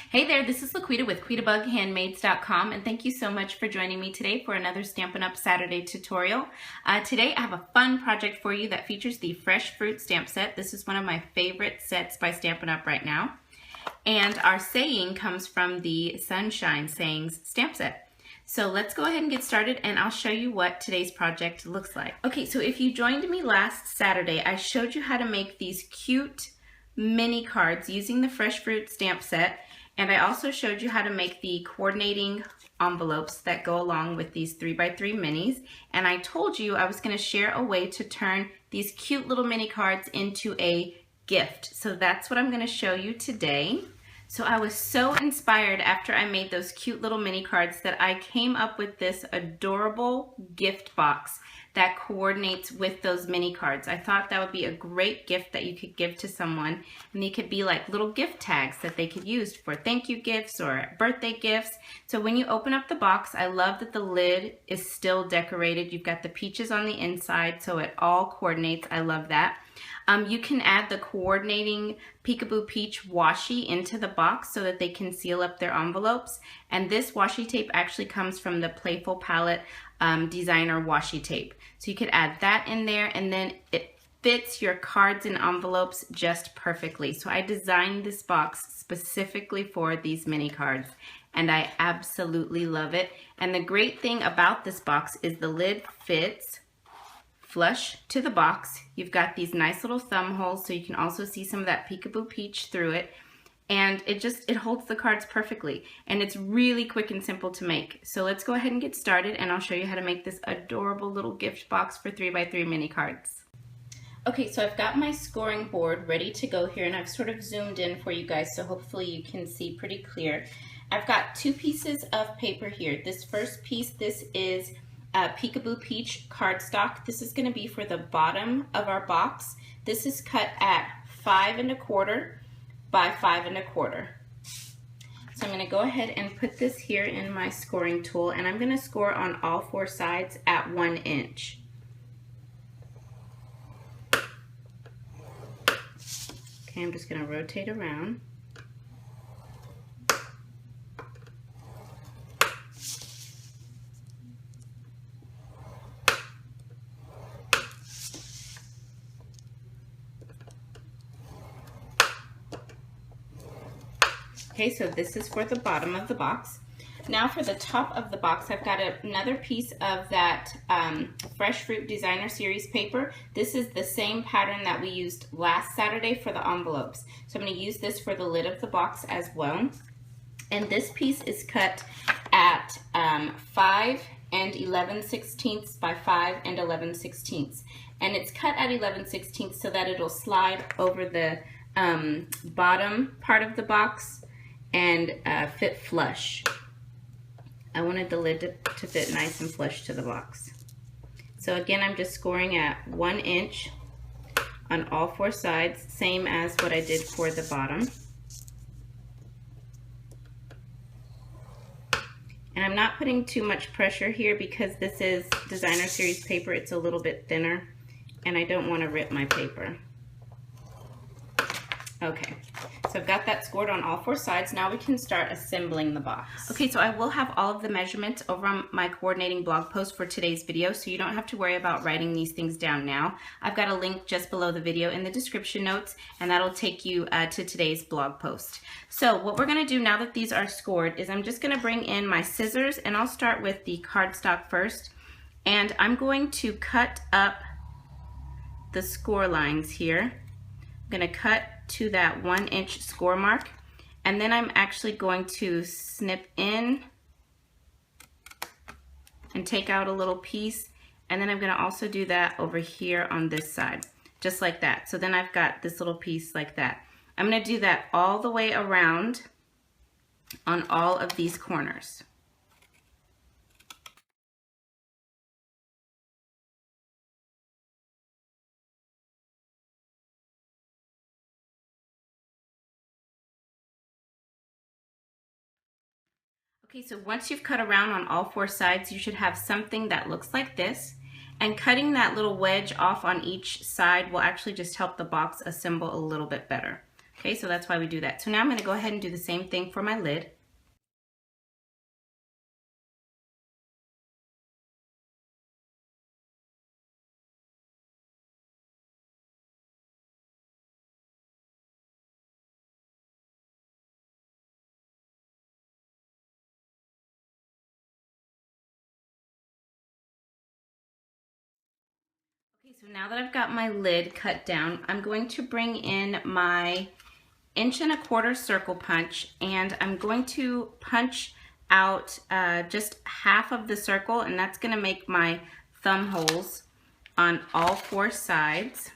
Hey there, this is LaQuita with QuitaBugHandmaids.com, and thank you so much for joining me today for another Stampin' Up! Saturday tutorial. Today I have a fun project for you that features the Fresh Fruit stamp set. This is one of my favorite sets by Stampin' Up! Right now. And our saying comes from the Sunshine Sayings stamp set. So let's go ahead and get started, and I'll show you what today's project looks like. Okay, so if you joined me last Saturday, I showed you how to make these cute mini cards using the Fresh Fruit stamp set. And I also showed you how to make the coordinating envelopes that go along with these 3x3 minis. And I told you I was going to share a way to turn these cute little mini cards into a gift. So that's what I'm going to show you today. So I was so inspired after I made those cute little mini cards that I came up with this adorable gift box that coordinates with those mini cards. I thought that would be a great gift that you could give to someone, and they could be like little gift tags that they could use for thank you gifts or birthday gifts. So when you open up the box, I love that the lid is still decorated. You've got the peaches on the inside, so it all coordinates. I love that. You can add the coordinating Peekaboo Peach washi into the box so that they can seal up their envelopes. And this washi tape actually comes from the Playful Palette designer washi tape. So you could add that in there, and then it fits your cards and envelopes just perfectly. So I designed this box specifically for these mini cards, and I absolutely love it. And the great thing about this box is the lid fits flush to the box. You've got these nice little thumb holes so you can also see some of that Peekaboo Peach through it. And it holds the cards perfectly. And it's really quick and simple to make. So let's go ahead and get started, and I'll show you how to make this adorable little gift box for 3x3 mini cards. Okay, so I've got my scoring board ready to go here, and I've sort of zoomed in for you guys so hopefully you can see pretty clear. I've got two pieces of paper here. This first piece, this is Peekaboo Peach cardstock. This is going to be for the bottom of our box. This is cut at 5 1/4 by 5 1/4. So I'm going to go ahead and put this here in my scoring tool, and I'm going to score on all 4 sides at 1 inch. Okay, I'm just going to rotate around. Okay, so this is for the bottom of the box. Now for the top of the box, I've got another piece of that Fresh Fruit Designer Series paper. This is the same pattern that we used last Saturday for the envelopes. So I'm going to use this for the lid of the box as well. And this piece is cut at 5 11/16 by 5 11/16. And it's cut at 11/16 so that it'll slide over the bottom part of the box and fit flush. I wanted the lid to fit nice and flush to the box. So again, I'm just scoring at 1 inch on all 4 sides, same as what I did for the bottom. And I'm not putting too much pressure here because this is Designer Series paper. It's a little bit thinner, and I don't want to rip my paper. Okay, so I've got that scored on all 4 sides. Now we can start assembling the box. Okay, so I will have all of the measurements over on my coordinating blog post for today's video, so you don't have to worry about writing these things down now. I've got a link just below the video in the description notes, and that'll take you to today's blog post. So what we're going to do now that these are scored is I'm just going to bring in my scissors, and I'll start with the cardstock first. And I'm going to cut up the score lines here. I'm going to cut to that 1 inch score mark, and then I'm actually going to snip in and take out a little piece, and then I'm going to also do that over here on this side, just like that. So then I've got this little piece like that. I'm going to do that all the way around on all of these corners. Okay, so once you've cut around on all 4 sides, you should have something that looks like this. And cutting that little wedge off on each side will actually just help the box assemble a little bit better. Okay, so that's why we do that. So now I'm going to go ahead and do the same thing for my lid. Okay, so now that I've got my lid cut down, I'm going to bring in my 1¼ inch circle punch, and I'm going to punch out just half of the circle, and that's going to make my thumb holes on all 4 sides,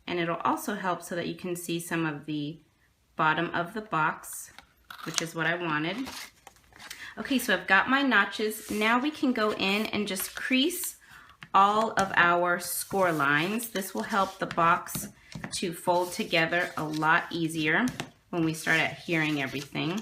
and it'll also help so that you can see some of the bottom of the box, which is what I wanted. Okay, so I've got my notches. Now we can go in and just crease all of our score lines. This will help the box to fold together a lot easier when we start adhering everything.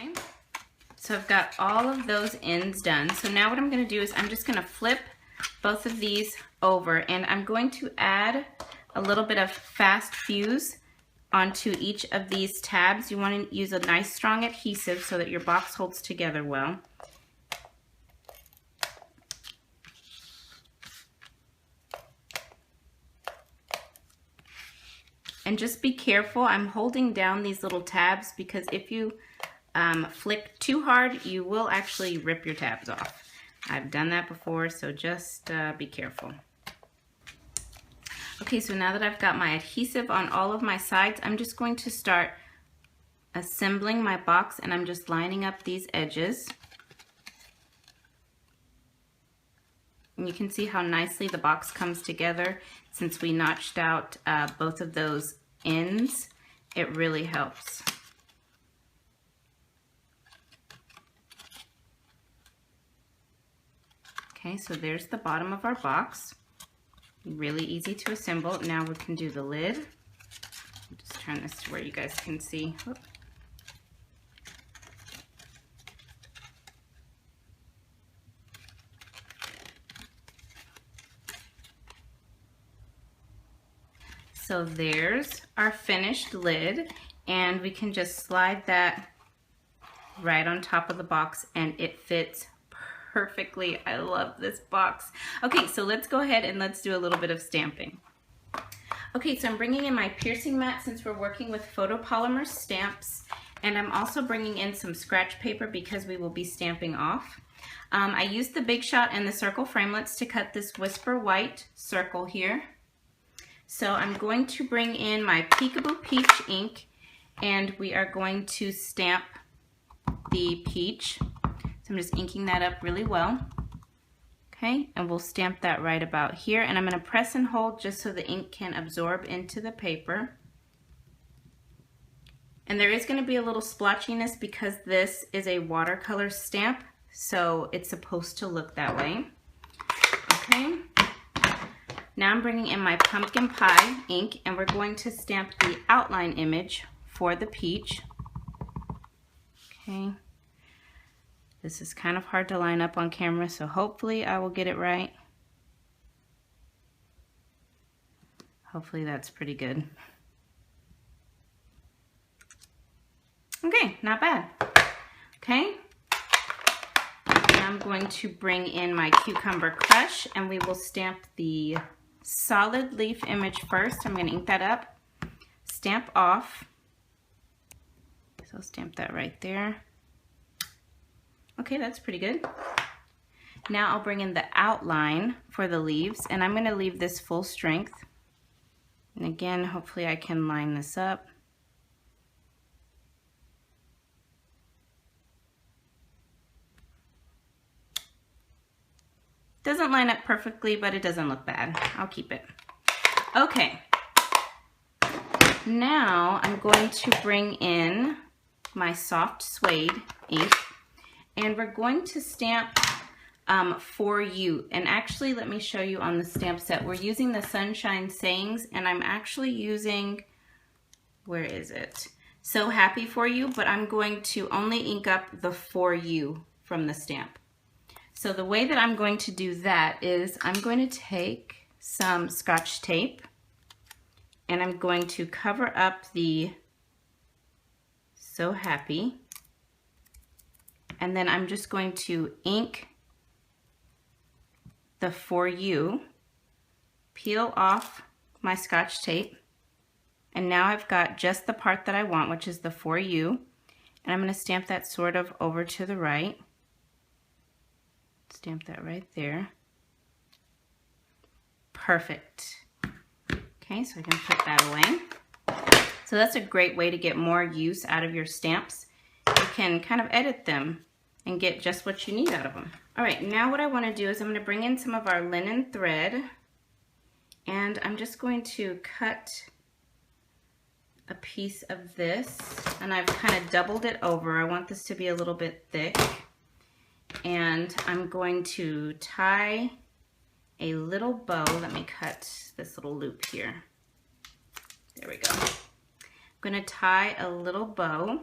Okay, so I've got all of those ends done. So now what I'm going to do is I'm just going to flip both of these over, and I'm going to add a little bit of fast fuse onto each of these tabs. You want to use a nice strong adhesive so that your box holds together well. And just be careful. I'm holding down these little tabs because if you flick too hard, you will actually rip your tabs off. I've done that before, so just be careful. Okay, so now that I've got my adhesive on all of my sides, I'm just going to start assembling my box, and I'm just lining up these edges. And you can see how nicely the box comes together since we notched out both of those ends. It really helps. Okay, so there's the bottom of our box. Really easy to assemble. Now we can do the lid. I'll just turn this to where you guys can see. Whoop. So there's our finished lid, and we can just slide that right on top of the box, and it fits perfectly. I love this box. Okay, so let's go ahead and let's do a little bit of stamping. Okay, so I'm bringing in my piercing mat since we're working with photopolymer stamps, and I'm also bringing in some scratch paper because we will be stamping off. I used the Big Shot and the circle framelits to cut this Whisper White circle here. So I'm going to bring in my Peekaboo Peach ink, and we are going to stamp the peach. So I'm just inking that up really well. Okay, and we'll stamp that right about here, and I'm going to press and hold just so the ink can absorb into the paper. And there is going to be a little splotchiness because this is a watercolor stamp, so it's supposed to look that way. Okay, now I'm bringing in my pumpkin pie ink, and we're going to stamp the outline image for the peach. Okay. This is kind of hard to line up on camera, so hopefully I will get it right. Hopefully that's pretty good. Okay, not bad. Okay, now I'm going to bring in my Cucumber Crush, and we will stamp the solid leaf image first. I'm going to ink that up, stamp off. So I'll stamp that right there. Okay, that's pretty good. Now I'll bring in the outline for the leaves, and I'm going to leave this full strength. And again, hopefully I can line this up. Doesn't line up perfectly, but it doesn't look bad. I'll keep it. Okay. Now I'm going to bring in my soft suede ink. And we're going to stamp For You. And actually, let me show you on the stamp set. We're using the Sunshine Sayings, and I'm actually using, where is it? So Happy For You, but I'm going to only ink up the For You from the stamp. So the way that I'm going to do that is I'm going to take some Scotch tape and I'm going to cover up the So Happy, and then I'm just going to ink the For You, peel off my Scotch tape, and now I've got just the part that I want, which is the For You, and I'm going to stamp that sort of over to the right. Stamp that right there. Perfect. Okay, so I can put that away. So that's a great way to get more use out of your stamps. You can kind of edit them and get just what you need out of them. All right, now what I want to do is I'm going to bring in some of our linen thread, and I'm just going to cut a piece of this, and I've kind of doubled it over. I want this to be a little bit thick, and I'm going to tie a little bow. Let me cut this little loop here. There we go. I'm going to tie a little bow.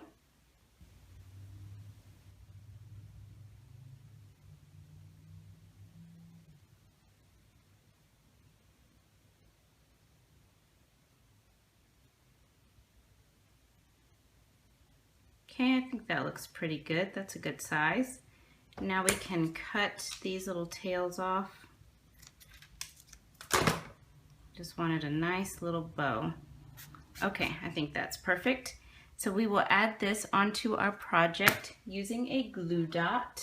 Okay, I think that looks pretty good. That's a good size. Now we can cut these little tails off. Just wanted a nice little bow. Okay, I think that's perfect. So we will add this onto our project using a glue dot.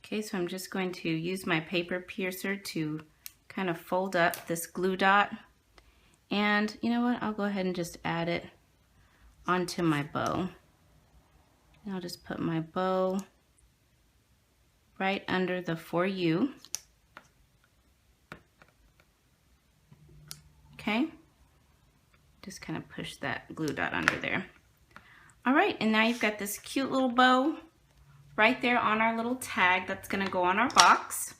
Okay, so I'm just going to use my paper piercer to kind of fold up this glue dot. And you know what, I'll go ahead and just add it onto my bow. And I'll just put my bow right under the For You. Okay, just kind of push that glue dot under there. All right, and now you've got this cute little bow right there on our little tag that's gonna go on our box.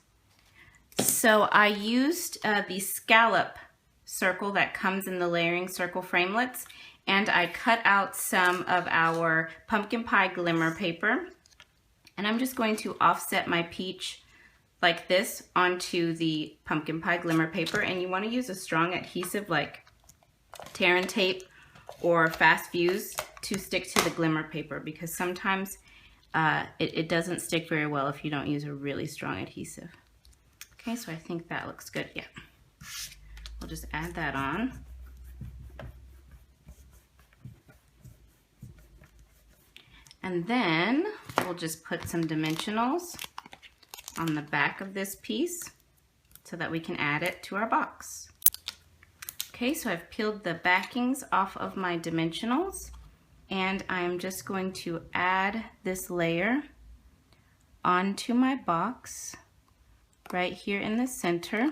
So I used the scallop circle that comes in the layering circle framelits, and I cut out some of our pumpkin pie glimmer paper, and I'm just going to offset my peach like this onto the pumpkin pie glimmer paper. And you want to use a strong adhesive like tear and tape or fast fuse to stick to the glimmer paper, because sometimes it doesn't stick very well if you don't use a really strong adhesive. Okay, so I think that looks good. Yeah. We'll just add that on. And then we'll just put some dimensionals on the back of this piece so that we can add it to our box. Okay, so I've peeled the backings off of my dimensionals, and I'm just going to add this layer onto my box right here in the center.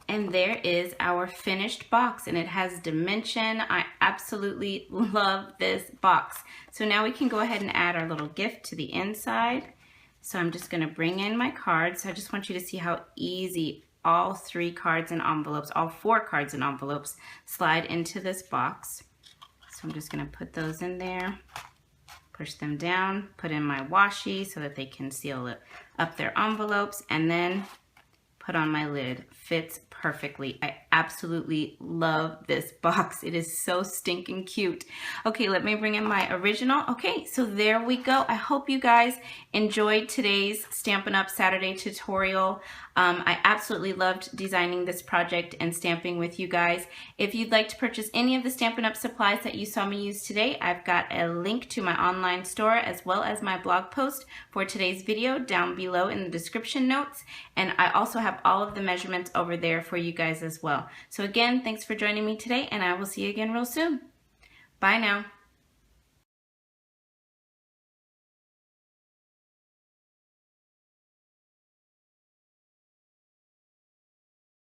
And there is our finished box, and it has dimension. I absolutely love this box. So now we can go ahead and add our little gift to the inside. So I'm just gonna bring in my cards. I just want you to see how easy all 3 cards and envelopes, all 4 cards and envelopes slide into this box. So I'm just gonna put those in there, push them down, put in my washi so that they can seal up their envelopes, and then put on my lid. Fits perfectly. I absolutely love this box. It is so stinking cute. Okay, let me bring in my original. Okay, so there we go. I hope you guys enjoyed today's Stampin' Up! Saturday tutorial. I absolutely loved designing this project and stamping with you guys. If you'd like to purchase any of the Stampin' Up! Supplies that you saw me use today, I've got a link to my online store as well as my blog post for today's video down below in the description notes. And I also have all of the measurements over there for you guys as well. So again, thanks for joining me today, and I will see you again real soon. Bye now.